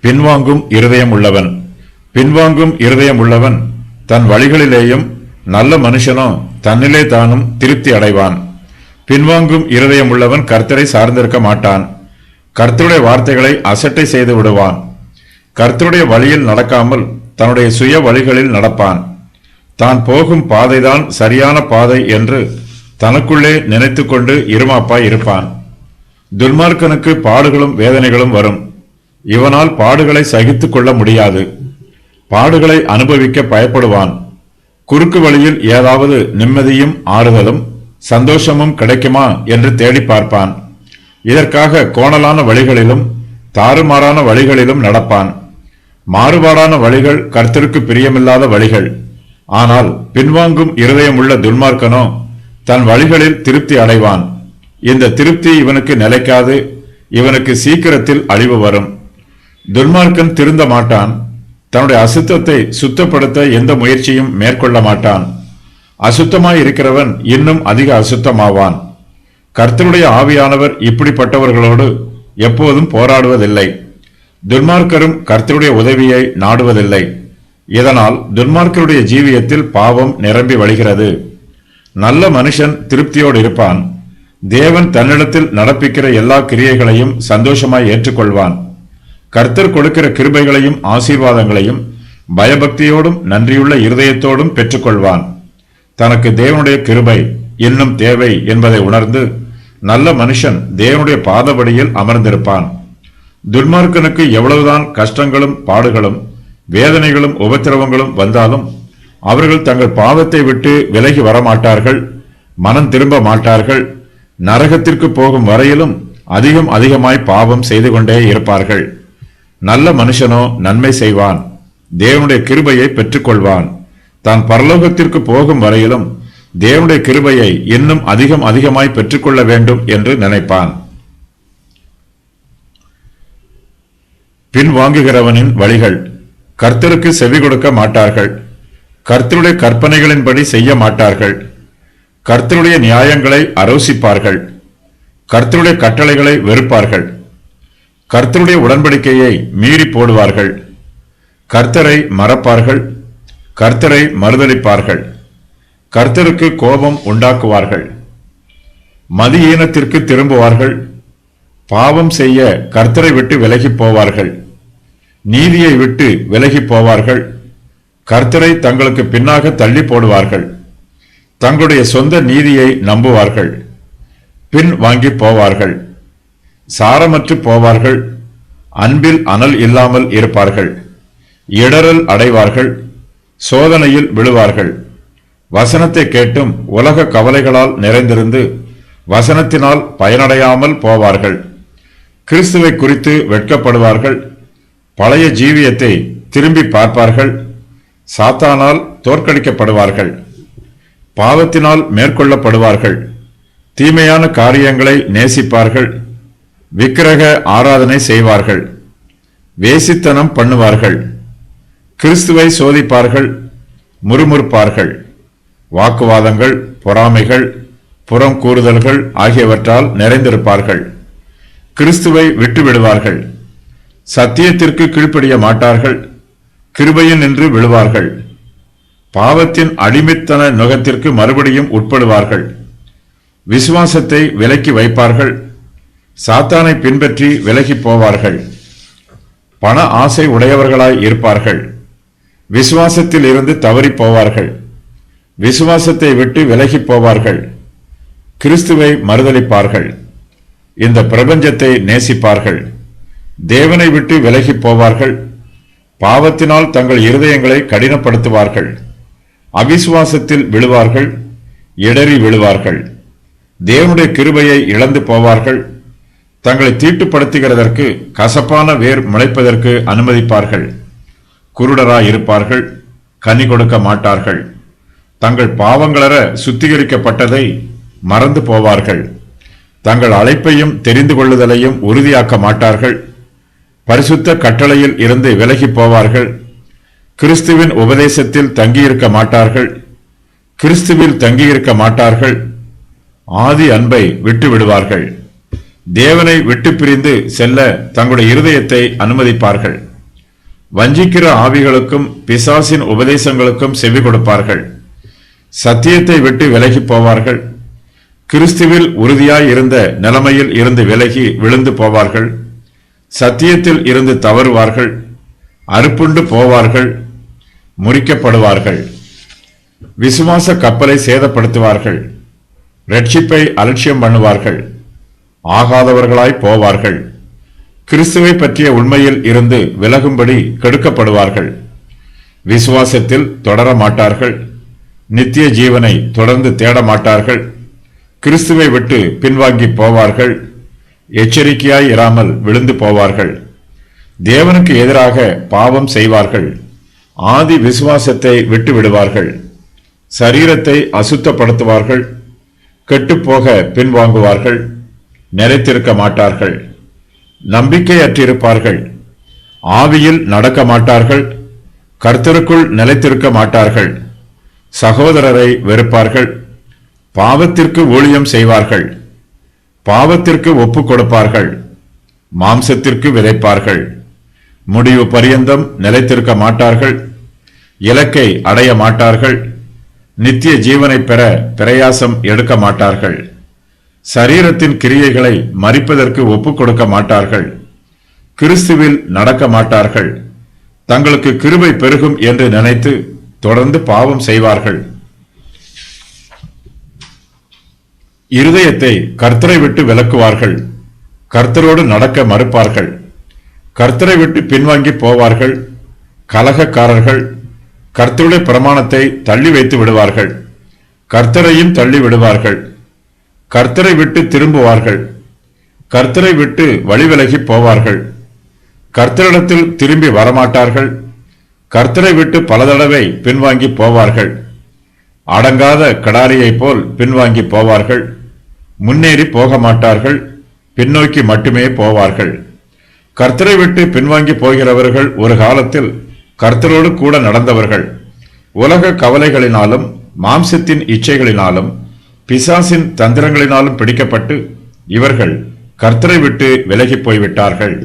பின்வாங்கும் இருதயம் உள்ளவன். பின்வாங்கும் இருதயம் உள்ளவன் தன் வழிகளிலேயும் நல்ல மனுஷனோ தன்னிலே தானும் திருப்தி அடைவான். பின்வாங்கும் இருதயம் உள்ளவன் கர்த்தரை சார்ந்திருக்க மாட்டான். கர்த்தருடைய வார்த்தைகளை அசட்டை செய்து விடுவான். கர்த்தருடைய வழியில் நடக்காமல் தன்னுடைய சுய வழிகளில் நடப்பான். தான் போகும் பாதைதான் சரியான பாதை என்று தனக்குள்ளே நினைத்து கொண்டு இருமாப்பாய் இருப்பான். துன்மார்க்கனுக்கு பாடுகளும் வேதனைகளும் வரும். இவனால் பாடுகளை சகித்துக் கொள்ள முடியாது. பாடுகளை அனுபவிக்க பயப்படுவான். குறுக்கு வழியில் ஏதாவது நிம்மதியும் ஆறுதலும் சந்தோஷமும் கிடைக்குமா என்று தேடி பார்ப்பான். இதற்காக கோணலான வழிகளிலும் தாறுமாறான வழிகளிலும் நடப்பான். மாறுபாடான வழிகள் கர்த்தருக்கு பிரியமில்லாத வழிகள். ஆனால் பின்வாங்கும் இருதயமுள்ள துன்மார்க்கனோ தன் வழிகளில் திருப்தி அடைவான். இந்த திருப்தி இவனுக்கு நிலைக்காது. இவனுக்கு சீக்கிரத்தில் அழிவு வரும். துன்மார்க்கன் திருந்த மாட்டான். தன்னுடைய அசுத்தத்தை சுத்தப்படுத்த எந்த முயற்சியும் மேற்கொள்ள மாட்டான். அசுத்தமாய் இருக்கிறவன் இன்னும் அதிக அசுத்தமாவான். கர்த்தருடைய ஆவியானவர் இப்படிப்பட்டவர்களோடு எப்போதும் போராடுவதில்லை. துன்மார்க்கரும் கர்த்தருடைய உதவியை நாடுவதில்லை. இதனால் துன்மார்க்கருடைய ஜீவியத்தில் பாவம் நிரம்பி வழிகிறது. நல்ல மனுஷன் திருப்தியோடு இருப்பான். தேவன் தன்னிடத்தில் நடப்பிக்கிற எல்லா கிரியைகளையும் சந்தோஷமாய் ஏற்றுக்கொள்வான். கர்த்தர் கொடுக்கிற கிருபைகளையும் ஆசீர்வாதங்களையும் பயபக்தியோடும் நன்றியுள்ள இருதயத்தோடும் பெற்றுக்கொள்வான். தனக்கு தேவனுடைய கிருபை இன்னும் தேவை என்பதை உணர்ந்து நல்ல மனுஷன் தேவனுடைய பாதபடியில் அமர்ந்திருப்பான். துன்மார்க்கனுக்கு எவ்வளவுதான் கஷ்டங்களும் பாடுகளும் வேதனைகளும் உபத்திரவங்களும் வந்தாலும் அவர்கள் தங்கள் பாவத்தை விட்டு விலகி வரமாட்டார்கள். மனம் திரும்ப மாட்டார்கள். நரகத்திற்கு போகும் வரையிலும் அதிகமாய் பாவம் செய்து கொண்டே இருப்பார்கள். நல்ல மனுஷனோ நன்மை செய்வான். தேவனுடைய கிருபையை பெற்றுக்கொள்வான். தான் பரலோகத்திற்கு போகும் வரையிலும் தேவனுடைய கிருபையை இன்னும் அதிகமாய் பெற்றுக்கொள்ள வேண்டும் என்று நினைப்பான். பின்வாங்குகிறவனின் வழிகள். கர்த்தருக்கு செவி கொடுக்க மாட்டார்கள். கர்த்தருடைய கற்பனைகளின்படி செய்ய மாட்டார்கள். கர்த்தருடைய நியாயங்களை அரோசிப்பார்கள். கர்த்தருடைய கட்டளைகளை வெறுப்பார்கள். கர்த்தருடைய உடன்படிக்கையை மீறி போடுவார்கள். கர்த்தரை மறப்பார்கள். கர்த்தரை மறுதலிப்பார்கள். கர்த்தருக்கு கோபம் உண்டாக்குவார்கள். மதியீனத்திற்கு திரும்புவார்கள். பாவம் செய்ய கர்த்தரை விட்டு விலகி போவார்கள். நீதியை விட்டு விலகி போவார்கள். கர்த்தரை தங்களுக்கு பின்னாக தள்ளி போடுவார்கள். தங்களுடைய சொந்த நீதியை நம்புவார்கள். பின் வாங்கி போவார்கள். சாரமற்று போவார்கள். அன்பில் அனல் இல்லாமல் இருப்பார்கள். இடரல் அடைவார்கள். சோதனையில் விழுவார்கள். வசனத்தை கேட்டும் உலக கவலைகளால் நிறைந்திருந்து வசனத்தினால் பயனடையாமல் போவார்கள். கிறிஸ்துவை குறித்து வெட்கப்படுவார்கள். பழைய ஜீவியத்தை திரும்பி பார்ப்பார்கள். சாத்தானால் தோற்கடிக்கப்படுவார்கள். பாவத்தினால் மேற்கொள்ளப்படுவார்கள். தீமையான காரியங்களை நேசிப்பார்கள். விக்கிரக ஆராதனை செய்வார்கள். வேசித்தனம் பண்ணுவார்கள். கிறிஸ்துவை சோதிப்பார்கள். முறுமுறுப்பார்கள். வாக்குவாதங்கள், பொறாமைகள், புறம் கூறுதல்கள் ஆகியவற்றால் நிறைந்திருப்பார்கள். கிறிஸ்துவை விட்டுவிடுவார்கள். சத்தியத்திற்கு கீழ்ப்படிய மாட்டார்கள். கிருபையில் நின்று விழுவார்கள். பாவத்தின் அடிமைத்தன நுகத்திற்கு மறுபடியும் உட்படுவார்கள். விசுவாசத்தை விலக்கி வைப்பார்கள். சாத்தானை பின்பற்றி விலகி போவார்கள். பண ஆசை உடையவர்களாய் இருப்பார்கள். விசுவாசத்தில் இருந்து தவறி போவார்கள். விசுவாசத்தை விட்டு விலகி போவார்கள். கிறிஸ்துவை மறுதலிப்பார்கள். இந்த பிரபஞ்சத்தை நேசிப்பார்கள். தேவனை விட்டு விலகி போவார்கள். பாவத்தினால் தங்கள் இருதயங்களை கடினப்படுத்துவார்கள். அவிசுவாசத்தில் விழுவார்கள். இடறி விழுவார்கள். தேவனுடைய கிருபையை இழந்து போவார்கள். தங்களை தீட்டுப்படுத்துகிறதற்கு கசப்பான வேர் முளைப்பதற்கு அனுமதிப்பார்கள். குருடராய் இருப்பார்கள். கனி கொடுக்க மாட்டார்கள். தங்கள் பாவங்களற சுத்திகரிக்கப்பட்டதை மறந்து போவார்கள். தங்கள் அழைப்பையும் தெரிந்து கொள்ளுதலையும் உறுதியாக்க மாட்டார்கள். பரிசுத்த கட்டளையில் இருந்து விலகி போவார்கள். கிறிஸ்துவின் உபதேசத்தில் தங்கியிருக்க மாட்டார்கள். கிறிஸ்துவில் தங்கியிருக்க மாட்டார்கள். ஆதி அன்பை விட்டு விடுவார்கள். தேவனை விட்டு பிரிந்து செல்ல தங்களுடைய இருதயத்தை அனுமதிப்பார்கள். வஞ்சிக்கிற ஆவிகளுக்கும் பிசாசின் உபதேசங்களுக்கும் செவி கொடுப்பார்கள். சத்தியத்தை விட்டு விலகி போவார்கள். கிறிஸ்துவில் உறுதியாய் இருந்த நிலைமையில் இருந்து விலகி விழுந்து போவார்கள். சத்தியத்தில் இருந்து தவறுவார்கள். அறுப்புண்டு போவார்கள். முறிக்கப்படுவார்கள். விசுவாச கப்பலை சேதப்படுத்துவார்கள். ரட்சிப்பை அலட்சியம் பண்ணுவார்கள். ஆகாதவர்களாய் போவார்கள். கிறிஸ்துவை பற்றிய உண்மையில் இருந்து விலகும்படி கெடுக்கப்படுவார்கள். விசுவாசத்தில் தொடர மாட்டார்கள். நித்திய ஜீவனை தொடர்ந்து தேட மாட்டார்கள். கிறிஸ்துவை விட்டு பின்வாங்கி போவார்கள். எச்சரிக்கையாய் இராமல் விழுந்து போவார்கள். தேவனுக்கு எதிராக பாவம் செய்வார்கள். ஆதி விசுவாசத்தை விட்டு விடுவார்கள். சரீரத்தை அசுத்தப்படுத்துவார்கள். கெட்டுப்போக பின்வாங்குவார்கள். நிலைத்திருக்க மாட்டார்கள். நம்பிக்கையற்றிருப்பார்கள். ஆவியில் நடக்க மாட்டார்கள். கர்த்தருக்குள் நிலைத்திருக்க மாட்டார்கள். சகோதரரை வெறுப்பார்கள். பாவத்திற்கு ஊழியம் செய்வார்கள். பாவத்திற்கு ஒப்பு கொடுப்பார்கள். மாம்சத்திற்கு விதைப்பார்கள். முடிவு பரியந்தம் நிலைத்திருக்க மாட்டார்கள். இலக்கை அடைய மாட்டார்கள். நித்திய ஜீவனை பெற பிரயாசம் எடுக்க மாட்டார்கள். சரீரத்தின் கிரியைகளை மறிப்பதற்கு ஒப்பு கொடுக்க மாட்டார்கள். கிறிஸ்துவில் நடக்க மாட்டார்கள். தங்களுக்கு கிருபை பெருகும் என்று நினைத்து தொடர்ந்து பாவம் செய்வார்கள். இருதயத்தை கர்த்தரை விட்டு விலக்குவார்கள். கர்த்தரோடு நடக்க மறுப்பார்கள். கர்த்தரை விட்டு பின்வாங்கி போவார்கள். கலகக்காரர்கள். கர்த்தருடைய பிரமாணத்தை தள்ளி வைத்து விடுவார்கள். கர்த்தரையும் தள்ளி விடுவார்கள். கர்த்தரை விட்டு திரும்புவார்கள். கர்த்தரை விட்டு வழிவிலகி போவார்கள். கர்த்தரிடத்தில் திரும்பி வரமாட்டார்கள். கர்த்தரை விட்டு பல தடவை பின்வாங்கி போவார்கள். அடங்காத கடாரியைப் போல் பின்வாங்கி போவார்கள். முன்னேறி போக மாட்டார்கள். பின்னோக்கி மட்டுமே போவார்கள். கர்த்தரை விட்டு பின்வாங்கி போகிறவர்கள் ஒரு காலத்தில் கர்த்தரோடு கூட நடந்தவர்கள். உலக கவலைகளினாலும் மாம்சத்தின் இச்சைகளினாலும் பிசாசின் தந்திரங்களினாலும் பிடிக்கப்பட்டு இவர்கள் கர்த்தரை விட்டு விலகி போய்விட்டார்கள்.